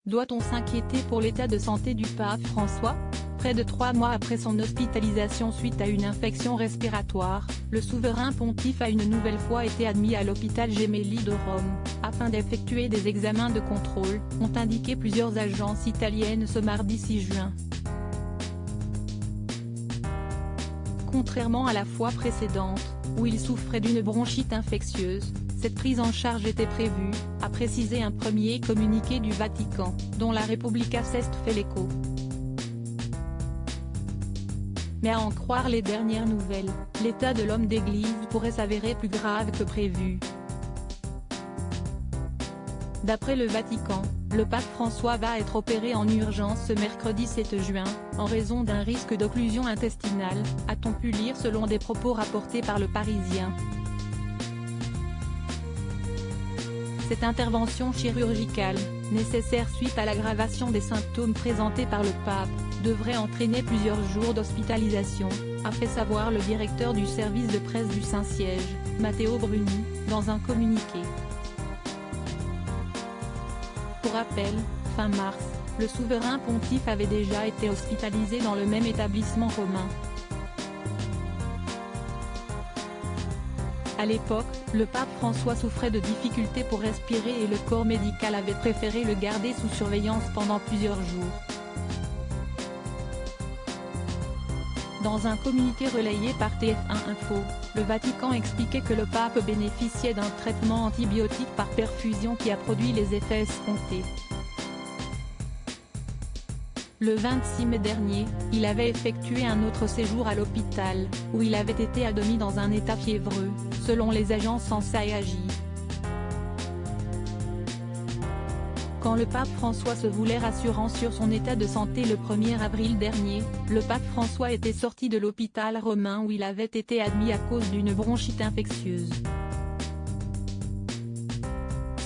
Doit-on s'inquiéter pour l'état de santé du pape François? Près de 3 mois après son hospitalisation suite à une infection respiratoire, le souverain pontife a une nouvelle fois été admis à l'hôpital Gemelli de Rome, afin d'effectuer des examens de contrôle, ont indiqué plusieurs agences italiennes ce mardi 6 juin. Contrairement à la fois précédente, où il souffrait d'une bronchite infectieuse, cette prise en charge était prévue, a précisé un premier communiqué du Vatican, dont la Repubblica s'est fait l'écho. Mais à en croire les dernières nouvelles, l'état de l'homme d'église pourrait s'avérer plus grave que prévu. D'après le Vatican, le pape François va être opéré en urgence ce mercredi 7 juin, en raison d'un risque d'occlusion intestinale, a-t-on pu lire selon des propos rapportés par le Parisien. Cette intervention chirurgicale, nécessaire suite à l'aggravation des symptômes présentés par le pape, devrait entraîner plusieurs jours d'hospitalisation, a fait savoir le directeur du service de presse du Saint-Siège, Matteo Bruni, dans un communiqué. Pour rappel, fin mars, le souverain pontife avait déjà été hospitalisé dans le même établissement romain. À l'époque, le pape François souffrait de difficultés pour respirer et le corps médical avait préféré le garder sous surveillance pendant plusieurs jours. Dans un communiqué relayé par TF1 Info, le Vatican expliquait que le pape bénéficiait d'un traitement antibiotique par perfusion qui a produit les effets escomptés. Le 26 mai dernier, il avait effectué un autre séjour à l'hôpital, où il avait été admis dans un état fiévreux, selon les agences ANSA. Quand le pape François se voulait rassurant sur son état de santé le 1er avril dernier, le pape François était sorti de l'hôpital romain où il avait été admis à cause d'une bronchite infectieuse.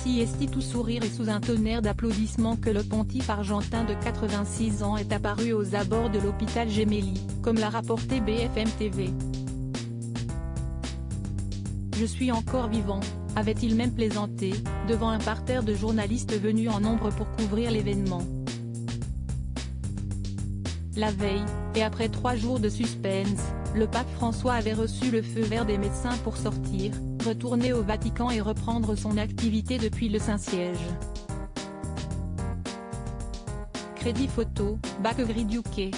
Si est tout sourire et sous un tonnerre d'applaudissements que le pontife argentin de 86 ans est apparu aux abords de l'hôpital Gemelli, comme l'a rapporté BFM TV. Je suis encore vivant, avait-il même plaisanté, devant un parterre de journalistes venus en nombre pour couvrir l'événement. La veille, et après 3 jours de suspense, le pape François avait reçu le feu vert des médecins pour sortir, retourner au Vatican et reprendre son activité depuis le Saint-Siège. Crédit photo, Bac Griduque.